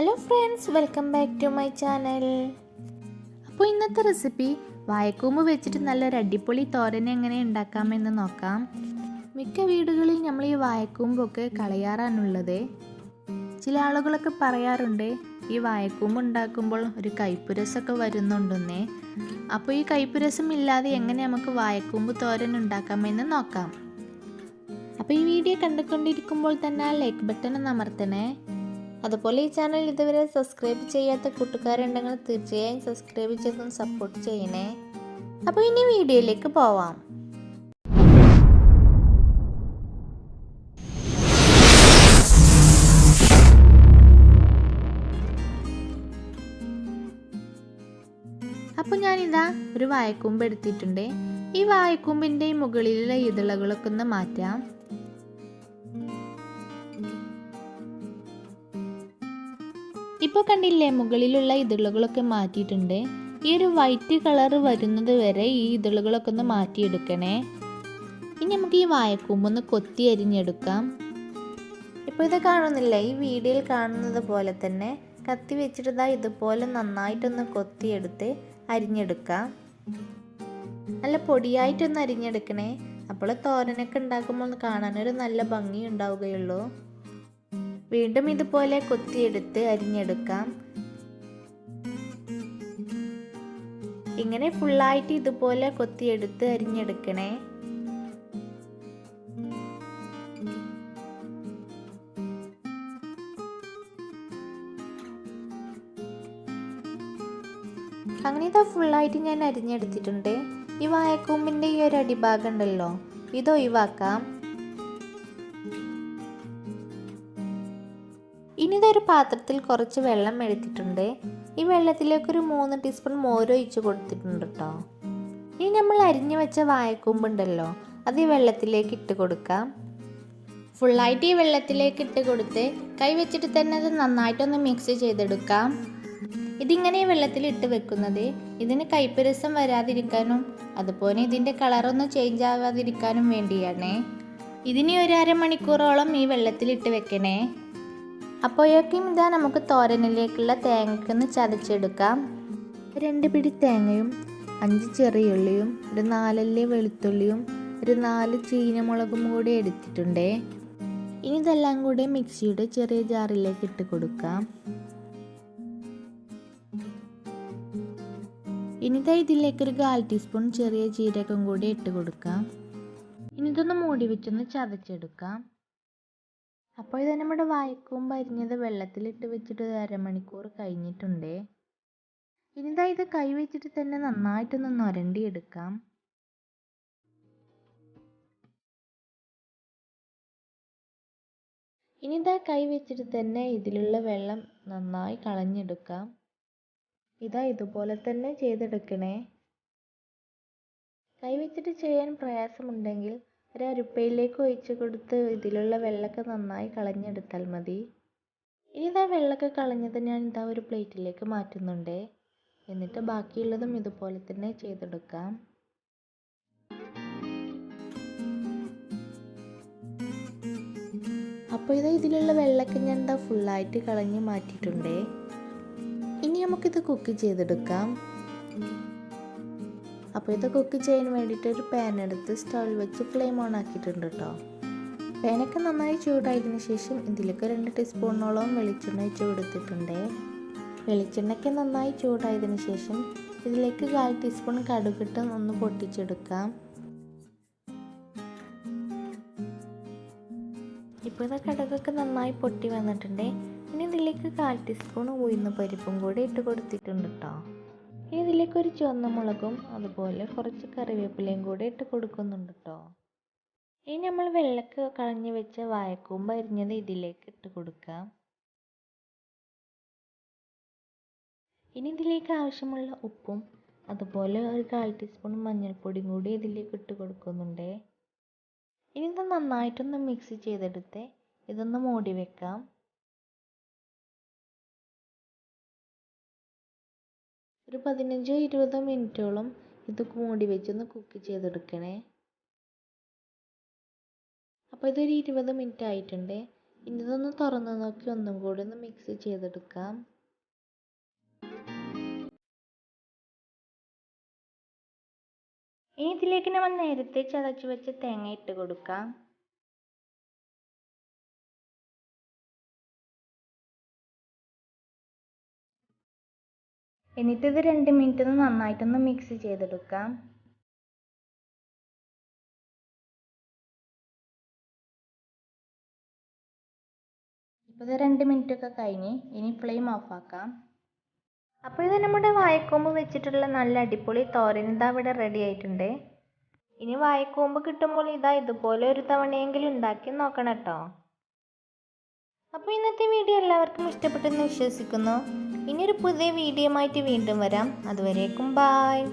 Hello friends, welcome back to my channel. അപ്പോൾ ഇന്നത്തെ recipe വാഴക്കൂമ്പ് വെച്ചിട്ട് നല്ലൊരു അടിപൊളി തോരൻ എങ്ങനെ ഉണ്ടാക്കാമെന്ന് നോക്കാം. മിക്ക വീടുകളിൽ നമ്മൾ ഈ വാഴക്കൂമ്പൊക്കെ കളയാറാണുള്ളത്. ചില ആളുകളൊക്കെ പറയാറുണ്ട് ഈ വാഴക്കൂമ്പ് ഉണ്ടാക്കുമ്പോൾ ഒരു കയ്പ്പുരസമൊക്കെ വരുന്നുണ്ടെന്നേ. അപ്പോൾ ഈ കയ്പ്പുരസം ഇല്ലാതെ എങ്ങനെ നമുക്ക് വാഴക്കൂമ്പ് തോരൻ ഉണ്ടാക്കാമെന്ന് നോക്കാം. അപ്പോൾ ഈ വീഡിയോ കണ്ടുകൊണ്ടിരിക്കുമ്പോൾ തന്നെ ആ ലൈക്ക് ബട്ടൺ ഒന്ന് അമർത്തണേ. അതുപോലെ ഈ ചാനൽ ഇതുവരെ സബ്സ്ക്രൈബ് ചെയ്യാത്ത കൂട്ടുകാരുണ്ടെങ്കിൽ തീർച്ചയായും സബ്സ്ക്രൈബ് ചെയ്തൊന്ന് സപ്പോർട്ട് ചെയ്യണേ. അപ്പോൾ ഇനി വീഡിയോയിലേക്ക് പോവാം. അപ്പോൾ ഞാനിതാ ഒരു വാഴക്കൂമ്പ് എടുത്തിട്ടുണ്ട്. ഈ വാഴക്കൂമ്പിൻ്റെ മുകളിലുള്ള ഇതളുകളൊക്കെ ഒന്ന് മാറ്റാം. ഇപ്പോൾ കണ്ടില്ലേ, മുകളിലുള്ള ഇതളുകളൊക്കെ മാറ്റിയിട്ടുണ്ട്. ഈ ഒരു വൈറ്റ് കളർ വരുന്നത് വരെ ഈ ഇതളുകളൊക്കെ ഒന്ന് മാറ്റിയെടുക്കണേ. ഇനി നമുക്ക് ഈ വാഴക്കൂമ്പൊന്ന് കൊത്തി അരിഞ്ഞെടുക്കാം. ഇപ്പോൾ ഇത് കാണുന്നില്ല, ഈ വീഡിയോയിൽ കാണുന്നത് പോലെ തന്നെ കത്തി വെച്ചിട്ട് ഇതുപോലെ നന്നായിട്ടൊന്ന് കൊത്തിയെടുത്ത് അരിഞ്ഞെടുക്കാം. നല്ല പൊടിയായിട്ടൊന്ന് അരിഞ്ഞെടുക്കണേ. അപ്പോൾ തോരനൊക്കെ ഉണ്ടാക്കുമ്പോൾ കാണാനൊരു നല്ല ഭംഗി ഉണ്ടാവുകയുള്ളൂ. വീണ്ടും ഇതുപോലെ കൊത്തിയെടുത്ത് അരിഞ്ഞെടുക്കാം. ഇങ്ങനെ ഫുള്ളായിട്ട് ഇതുപോലെ കൊത്തിയെടുത്ത് അരിഞ്ഞെടുക്കണേ. അങ്ങനെ ഇതാ ഫുള്ളായിട്ട് ഞാൻ അരിഞ്ഞെടുത്തിട്ടുണ്ട്. ഈ വാഴക്കൂമ്പിൻ്റെ ഈ ഒരു അടിഭാഗം ഉണ്ടല്ലോ, ഇത് ഒഴിവാക്കാം. ഇനി ഇതൊരു പാത്രത്തിൽ കുറച്ച് വെള്ളം എടുത്തിട്ടുണ്ട്. ഈ വെള്ളത്തിലേക്ക് ഒരു 3 ടീസ്പൂൺ മോര് ഒഴിച്ച് കൊടുത്തിട്ടുണ്ട് കേട്ടോ. ഇനി നമ്മൾ അരിഞ്ഞു വെച്ച വാഴക്കൂമ്പുണ്ടല്ലോ, അത് ഈ വെള്ളത്തിലേക്ക് ഇട്ട് കൊടുക്കാം. ഫുള്ളായിട്ട് ഈ വെള്ളത്തിലേക്ക് ഇട്ട് കൊടുത്ത് കൈ വെച്ചിട്ട് തന്നെ അത് നന്നായിട്ടൊന്ന് മിക്സ് ചെയ്തെടുക്കാം. ഇതിങ്ങനെ വെള്ളത്തിൽ ഇട്ട് വെക്കുന്നത് ഇതിന് കയ്പ്പ് രസം വരാതിരിക്കാനും അതുപോലെ ഇതിൻ്റെ കളറൊന്നും ചേഞ്ച് ആവാതിരിക്കാനും വേണ്ടിയാണേ. ഇതിന് ഒരു അരമണിക്കൂറോളം ഈ വെള്ളത്തിലിട്ട് വെക്കണേ. അപ്പോഴേക്കും ഇതാ നമുക്ക് തോരനിലേക്കുള്ള തേങ്ങയ്ക്കൊന്ന് ചതച്ചെടുക്കാം. 2 പിടി തേങ്ങയും 5 ചെറിയുള്ളിയും ഒരു 4 അല്ലി വെളുത്തുള്ളിയും ഒരു 4 ചീനമുളകും കൂടി എടുത്തിട്ടുണ്ട്. ഇനി ഇതെല്ലാം കൂടി മിക്സിയുടെ ചെറിയ ജാറിലേക്ക് ഇട്ട് കൊടുക്കാം. ഇനിതാ ഇതിലേക്ക് ഒരു 1/4 ടീസ്പൂൺ ചെറിയ ജീരകം കൂടി ഇട്ട് കൊടുക്കാം. ഇനി ഇതൊന്ന് മൂടി വെച്ചൊന്ന് ചതച്ചെടുക്കാം. അപ്പോൾ ഇത് നമ്മുടെ വാഴക്കൂമ്പ് അരിഞ്ഞത് വെള്ളത്തിലിട്ട് വെച്ചിട്ട് 1/2 മണിക്കൂർ കഴിഞ്ഞിട്ടുണ്ട്. ഇനിതാ ഇത് കൈ വെച്ചിട്ട് തന്നെ നന്നായിട്ടൊന്ന് ഞൊരണ്ടിയെടുക്കാം. ഇനിതാ കൈ വെച്ചിട്ട് തന്നെ ഇതിലുള്ള വെള്ളം നന്നായി കളഞ്ഞെടുക്കാം. ഇതാ ഇതുപോലെ തന്നെ ചെയ്തെടുക്കണേ. കൈ വെച്ചിട്ട് ചെയ്യാൻ പ്രയാസമുണ്ടെങ്കിൽ ഒരു അരിപ്പയിലേക്ക് ഒഴിച്ച് കൊടുത്ത് ഇതിലുള്ള വെള്ളമൊക്കെ നന്നായി കളഞ്ഞെടുത്താൽ മതി. ഇനി ഇതാ വെള്ളമൊക്കെ കളഞ്ഞത് ഞാൻ ഇതാ ഒരു പ്ലേറ്റിലേക്ക് മാറ്റുന്നുണ്ട്. എന്നിട്ട് ബാക്കിയുള്ളതും ഇതുപോലെ തന്നെ ചെയ്തെടുക്കാം. അപ്പോൾ ഇതാ ഇതിലുള്ള വെള്ളമൊക്കെ ഞാൻ ഇതാ ഫുള്ളായിട്ട് കളഞ്ഞ് മാറ്റിയിട്ടുണ്ട്. ഇനി നമുക്കിത് കുക്ക് ചെയ്തെടുക്കാം. അപ്പോൾ ഇത് കുക്ക് ചെയ്യാൻ വേണ്ടിയിട്ട് ഒരു പാൻ എടുത്ത് സ്റ്റൗവിൽ വെച്ച് ഫ്ലെയിം ഓൺ ആക്കിയിട്ടുണ്ട് കേട്ടോ. പാനൊക്കെ നന്നായി ചൂടായതിനു ശേഷം ഇതിലേക്ക് 2 ടീസ്പൂണോളം വെളിച്ചെണ്ണ ഒഴിച്ച് കൊടുത്തിട്ടുണ്ട്. വെളിച്ചെണ്ണയ്ക്ക് നന്നായി ചൂടായതിനു ശേഷം ഇതിലേക്ക് 1/4 ടീസ്പൂൺ കടുകിട്ട് ഒന്ന് പൊട്ടിച്ചെടുക്കാം. ഇപ്പോൾ ഇത് കടുകൊക്കെ നന്നായി പൊട്ടി വന്നിട്ടുണ്ട്. ഇനി ഇതിലേക്ക് 1/4 ടീസ്പൂൺ ഉഴുന്ന് പരിപ്പും കൂടി ഇട്ട് കൊടുത്തിട്ടുണ്ട് കേട്ടോ. ഇനി ഇതിലേക്ക് ഒരു ചുവന്ന മുളകും അതുപോലെ കുറച്ച് കറിവേപ്പിലയും കൂടി ഇട്ട് കൊടുക്കുന്നുണ്ട് കേട്ടോ. ഇനി നമ്മൾ വെള്ളമൊക്കെ കളഞ്ഞ് വെച്ച വാഴക്കൂമ്പ് അരിഞ്ഞത് ഇതിലേക്ക് ഇട്ട് കൊടുക്കാം. ഇനി ഇതിലേക്ക് ആവശ്യമുള്ള ഉപ്പും അതുപോലെ ഒരു 1/4 ടീസ്പൂൺ മഞ്ഞൾപ്പൊടിയും കൂടി ഇതിലേക്ക് ഇട്ട് കൊടുക്കുന്നുണ്ട്. ഇനി ഇത് നന്നായിട്ടൊന്ന് മിക്സ് ചെയ്തെടുത്ത് ഇതൊന്ന് മൂടി വെക്കാം. ഒരു 15-20 മിനിറ്റോളം ഇത് മൂടി വെച്ചൊന്ന് കുക്ക് ചെയ്തെടുക്കണേ. അപ്പോൾ ഇതൊരു 20 മിനിറ്റ് ആയിട്ടുണ്ട്. ഇനി ഇതൊന്ന് തുറന്ന് നോക്കി ഒന്നും കൂടി ഒന്ന് മിക്സ് ചെയ്തെടുക്കാം. ഇനി ഇതിലേക്ക് നമ്മൾ നേരത്തെ ചതച്ച് വെച്ച തേങ്ങ ഇട്ട് കൊടുക്കാം. എന്നിട്ട് ഇത് 2 മിനിറ്റ് ഒന്ന് നന്നായിട്ടൊന്ന് മിക്സ് ചെയ്തെടുക്കാം. ഇപ്പോൾ ഇത് 2 മിനിറ്റ് ഒക്കെ കഴിഞ്ഞ് ഇനി ഫ്ലെയിം ഓഫ് ആക്കാം. അപ്പോൾ ഇത് നമ്മുടെ വാഴക്കൂമ്പ് വെച്ചിട്ടുള്ള നല്ല അടിപൊളി തോരൻ ഇതാ ഇവിടെ റെഡി ആയിട്ടുണ്ട്. ഇനി വാഴക്കൂമ്പ് കിട്ടുമ്പോൾ ഇതാ ഇതുപോലെ ഒരു തവണയെങ്കിലും ഉണ്ടാക്കി നോക്കണം കേട്ടോ. അപ്പോൾ ഇന്നത്തെ വീഡിയോ എല്ലാവർക്കും ഇഷ്ടപ്പെട്ടെന്ന് വിശ്വസിക്കുന്നു. ഇനിയൊരു പുതിയ വീഡിയോ ആയിട്ട് വീണ്ടും വരാം. അതുവരേക്കും ബായ്.